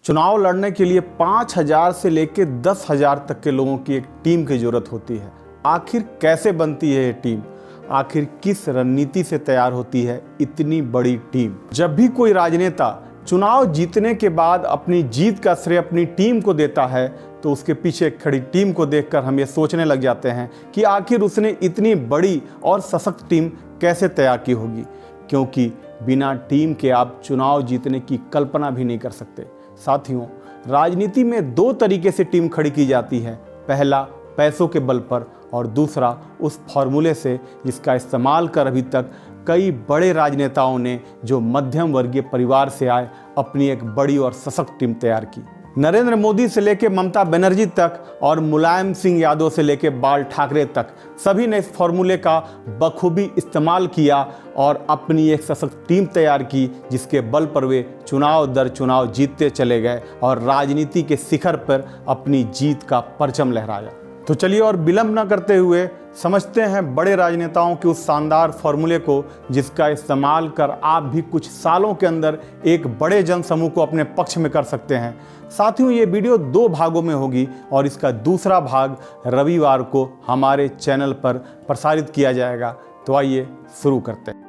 चुनाव लड़ने के लिए 5,000 से लेकर 10,000 तक के लोगों की एक टीम की जरूरत होती है। आखिर कैसे बनती है ये टीम? आखिर किस रणनीति से तैयार होती है इतनी बड़ी टीम? जब भी कोई राजनेता चुनाव जीतने के बाद अपनी जीत का श्रेय अपनी टीम को देता है तो उसके पीछे खड़ी टीम को देखकर हम ये सोचने लग जाते हैं कि आखिर उसने इतनी बड़ी और सशक्त टीम कैसे तैयार की होगी, क्योंकि बिना टीम के आप चुनाव जीतने की कल्पना भी नहीं कर सकते। साथियों, राजनीति में दो तरीके से टीम खड़ी की जाती है। पहला पैसों के बल पर और दूसरा उस फॉर्मूले से जिसका इस्तेमाल कर अभी तक कई बड़े राजनेताओं ने, जो मध्यम वर्गीय परिवार से आए, अपनी एक बड़ी और सशक्त टीम तैयार की। नरेंद्र मोदी से लेकर ममता बनर्जी तक और मुलायम सिंह यादव से लेकर बाल ठाकरे तक सभी ने इस फॉर्मूले का बखूबी इस्तेमाल किया और अपनी एक सशक्त टीम तैयार की, जिसके बल पर वे चुनाव दर चुनाव जीतते चले गए और राजनीति के शिखर पर अपनी जीत का परचम लहराया। तो चलिए और विलंब न करते हुए समझते हैं बड़े राजनेताओं के उस शानदार फॉर्मूले को, जिसका इस्तेमाल कर आप भी कुछ सालों के अंदर एक बड़े जनसमूह को अपने पक्ष में कर सकते हैं। साथियों, ये वीडियो 2 भागों में होगी और इसका दूसरा भाग रविवार को हमारे चैनल पर प्रसारित किया जाएगा। तो आइए शुरू करते हैं।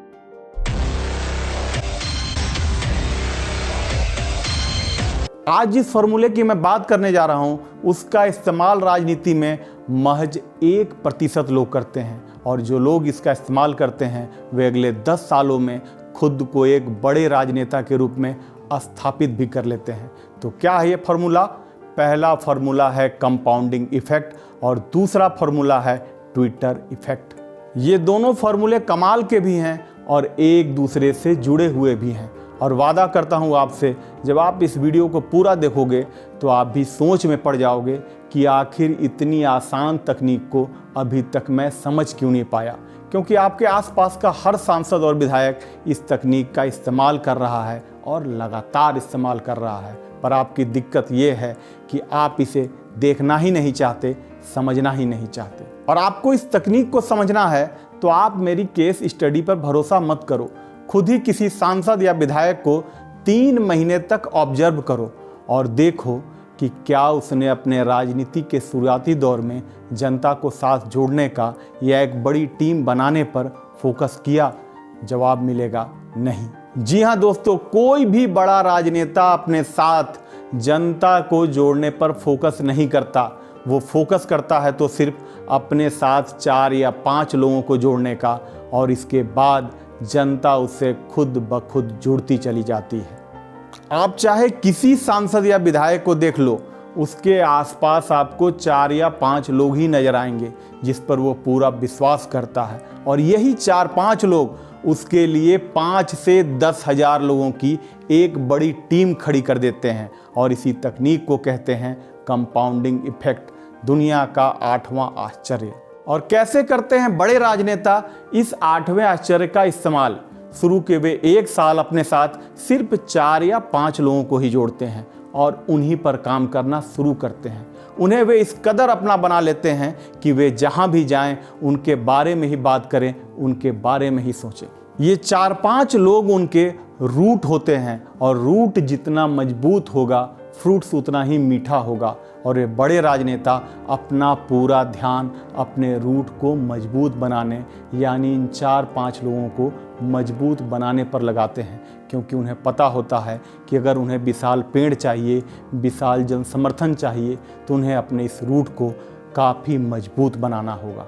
आज जिस फॉर्मूले की मैं बात करने जा रहा हूं, उसका इस्तेमाल राजनीति में महज 1% लोग करते हैं और जो लोग इसका इस्तेमाल करते हैं वे अगले 10 सालों में खुद को एक बड़े राजनेता के रूप में स्थापित भी कर लेते हैं। तो क्या है ये फॉर्मूला? पहला फॉर्मूला है कंपाउंडिंग इफेक्ट और दूसरा फॉर्मूला है ट्विटर इफेक्ट। ये दोनों फॉर्मूले कमाल के भी हैं और एक दूसरे से जुड़े हुए भी हैं और वादा करता हूँ आपसे, जब आप इस वीडियो को पूरा देखोगे तो आप भी सोच में पड़ जाओगे कि आखिर इतनी आसान तकनीक को अभी तक मैं समझ क्यों नहीं पाया, क्योंकि आपके आसपास का हर सांसद और विधायक इस तकनीक का इस्तेमाल कर रहा है और लगातार इस्तेमाल कर रहा है। पर आपकी दिक्कत ये है कि आप इसे देखना ही नहीं चाहते, समझना ही नहीं चाहते। और आपको इस तकनीक को समझना है तो आप मेरी केस स्टडी पर भरोसा मत करो। खुद ही किसी सांसद या विधायक को 3 महीने तक ऑब्जर्व करो और देखो कि क्या उसने अपने राजनीति के शुरुआती दौर में जनता को साथ जोड़ने का या एक बड़ी टीम बनाने पर फोकस किया। जवाब मिलेगा नहीं। जी हाँ दोस्तों, कोई भी बड़ा राजनेता अपने साथ जनता को जोड़ने पर फोकस नहीं करता। वो फोकस करता है तो सिर्फ अपने साथ 4 या 5 लोगों को जोड़ने का, और इसके बाद जनता उससे खुद ब खुद जुड़ती चली जाती है। आप चाहे किसी सांसद या विधायक को देख लो, उसके आसपास आपको 4 या 5 लोग ही नजर आएंगे जिस पर वो पूरा विश्वास करता है, और यही 4-5 लोग उसके लिए 5 से 10,000 लोगों की एक बड़ी टीम खड़ी कर देते हैं। और इसी तकनीक को कहते हैं कंपाउंडिंग इफेक्ट, दुनिया का 8वां आश्चर्य। और कैसे करते हैं बड़े राजनेता इस 8वें आश्चर्य का इस्तेमाल? शुरू के वे 1 साल अपने साथ सिर्फ 4 या 5 लोगों को ही जोड़ते हैं और उन्हीं पर काम करना शुरू करते हैं। उन्हें वे इस कदर अपना बना लेते हैं कि वे जहां भी जाएं उनके बारे में ही बात करें, उनके बारे में ही सोचें। ये 4-5 लोग उनके रूट होते हैं और रूट जितना मजबूत होगा, फ्रूट्स उतना ही मीठा होगा। और ये बड़े राजनेता अपना पूरा ध्यान अपने रूट को मजबूत बनाने, यानी इन 4-5 लोगों को मजबूत बनाने पर लगाते हैं, क्योंकि उन्हें पता होता है कि अगर उन्हें विशाल पेड़ चाहिए, विशाल जन समर्थन चाहिए, तो उन्हें अपने इस रूट को काफ़ी मजबूत बनाना होगा।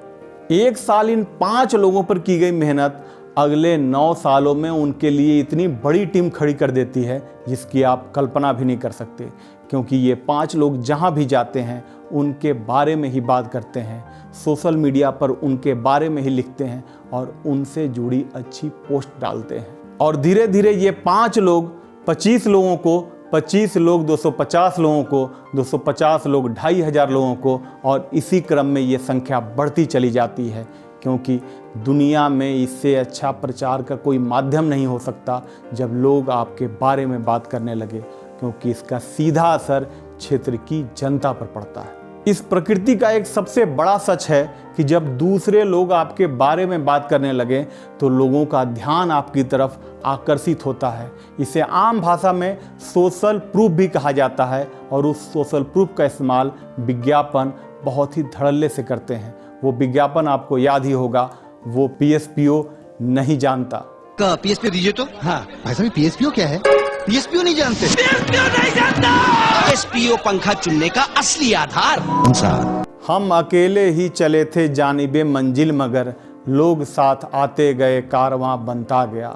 1 साल इन 5 लोगों पर की गई मेहनत अगले 9 सालों में उनके लिए इतनी बड़ी टीम खड़ी कर देती है जिसकी आप कल्पना भी नहीं कर सकते, क्योंकि ये 5 लोग जहां भी जाते हैं उनके बारे में ही बात करते हैं, सोशल मीडिया पर उनके बारे में ही लिखते हैं और उनसे जुड़ी अच्छी पोस्ट डालते हैं। और धीरे धीरे ये 5 लोग 25 लोगों को, 25 लोग 250 लोगों को, 250 लोग 2,500 लोगों को, और इसी क्रम में ये संख्या बढ़ती चली जाती है, क्योंकि दुनिया में इससे अच्छा प्रचार का कोई माध्यम नहीं हो सकता जब लोग आपके बारे में बात करने लगे, क्योंकि इसका सीधा असर क्षेत्र की जनता पर पड़ता है। इस प्रकृति का एक सबसे बड़ा सच है कि जब दूसरे लोग आपके बारे में बात करने लगे तो लोगों का ध्यान आपकी तरफ आकर्षित होता है। इसे आम भाषा में सोशल प्रूफ भी कहा जाता है और उस सोशल प्रूफ का इस्तेमाल विज्ञापन बहुत ही धड़ल्ले से करते हैं। वो विज्ञापन आपको याद ही होगा, वो PSPO नहीं जानता। PSPO दीजिए तो। हाँ भाई साहब, PSPO क्या है? PSPO नहीं जानते? PSPO नहीं जानता। PSPO पंखा चुनने का असली आधार। हम अकेले ही चले थे जानिबे मंजिल, मगर लोग साथ आते गए, कारवां बनता गया।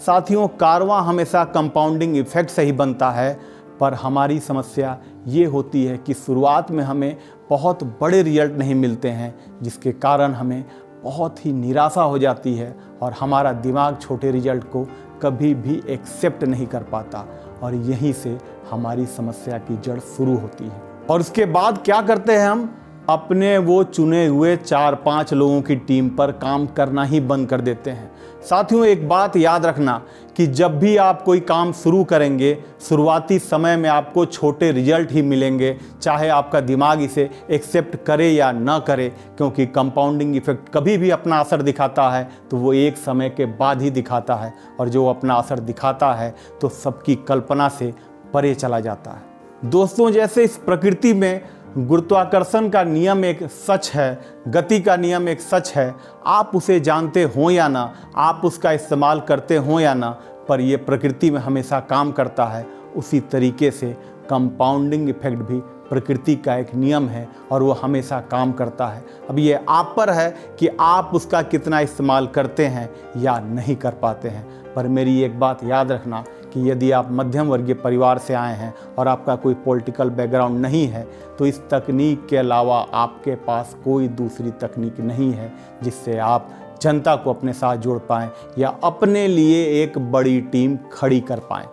साथियों, कारवां हमेशा कंपाउंडिंग इफेक्ट से ही बनता है, पर हमारी समस्या ये होती है कि शुरुआत में हमें बहुत बड़े रिजल्ट नहीं मिलते हैं, जिसके कारण हमें बहुत ही निराशा हो जाती है और हमारा दिमाग छोटे रिजल्ट को कभी भी एक्सेप्ट नहीं कर पाता और यहीं से हमारी समस्या की जड़ शुरू होती है। और उसके बाद क्या करते हैं हम? अपने वो चुने हुए 4-5 लोगों की टीम पर काम करना ही बंद कर देते हैं। साथियों, एक बात याद रखना कि जब भी आप कोई काम शुरू करेंगे, शुरुआती समय में आपको छोटे रिजल्ट ही मिलेंगे, चाहे आपका दिमाग इसे एक्सेप्ट करे या ना करे, क्योंकि कंपाउंडिंग इफेक्ट कभी भी अपना असर दिखाता है तो वो एक समय के बाद ही दिखाता है, और जो अपना असर दिखाता है तो सबकी कल्पना से परे चला जाता है। दोस्तों, जैसे इस प्रकृति में गुरुत्वाकर्षण का नियम एक सच है, गति का नियम एक सच है, आप उसे जानते हो या ना, आप उसका इस्तेमाल करते हो या ना, पर यह प्रकृति में हमेशा काम करता है। उसी तरीके से कंपाउंडिंग इफेक्ट भी प्रकृति का एक नियम है और वो हमेशा काम करता है। अब ये आप पर है कि आप उसका कितना इस्तेमाल करते हैं या नहीं कर पाते हैं। पर मेरी एक बात याद रखना कि यदि आप मध्यम वर्गीय परिवार से आए हैं और आपका कोई पॉलिटिकल बैकग्राउंड नहीं है, तो इस तकनीक के अलावा आपके पास कोई दूसरी तकनीक नहीं है जिससे आप जनता को अपने साथ जोड़ पाएँ या अपने लिए एक बड़ी टीम खड़ी कर पाएँ।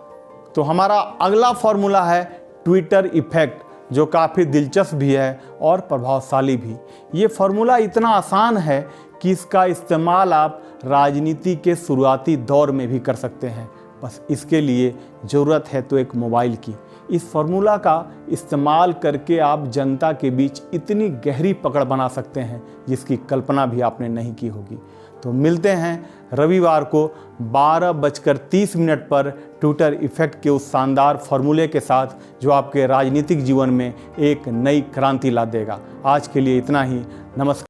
तो हमारा अगला फॉर्मूला है ट्विटर इफेक्ट, जो काफ़ी दिलचस्प भी है और प्रभावशाली भी। ये फार्मूला इतना आसान है कि इसका इस्तेमाल आप राजनीति के शुरुआती दौर में भी कर सकते हैं। बस इसके लिए ज़रूरत है तो एक मोबाइल की। इस फार्मूला का इस्तेमाल करके आप जनता के बीच इतनी गहरी पकड़ बना सकते हैं जिसकी कल्पना भी आपने नहीं की होगी। तो मिलते हैं रविवार को 12:30 पर ट्विटर इफेक्ट के उस शानदार फार्मूले के साथ, जो आपके राजनीतिक जीवन में एक नई क्रांति ला देगा। आज के लिए इतना ही। नमस्कार।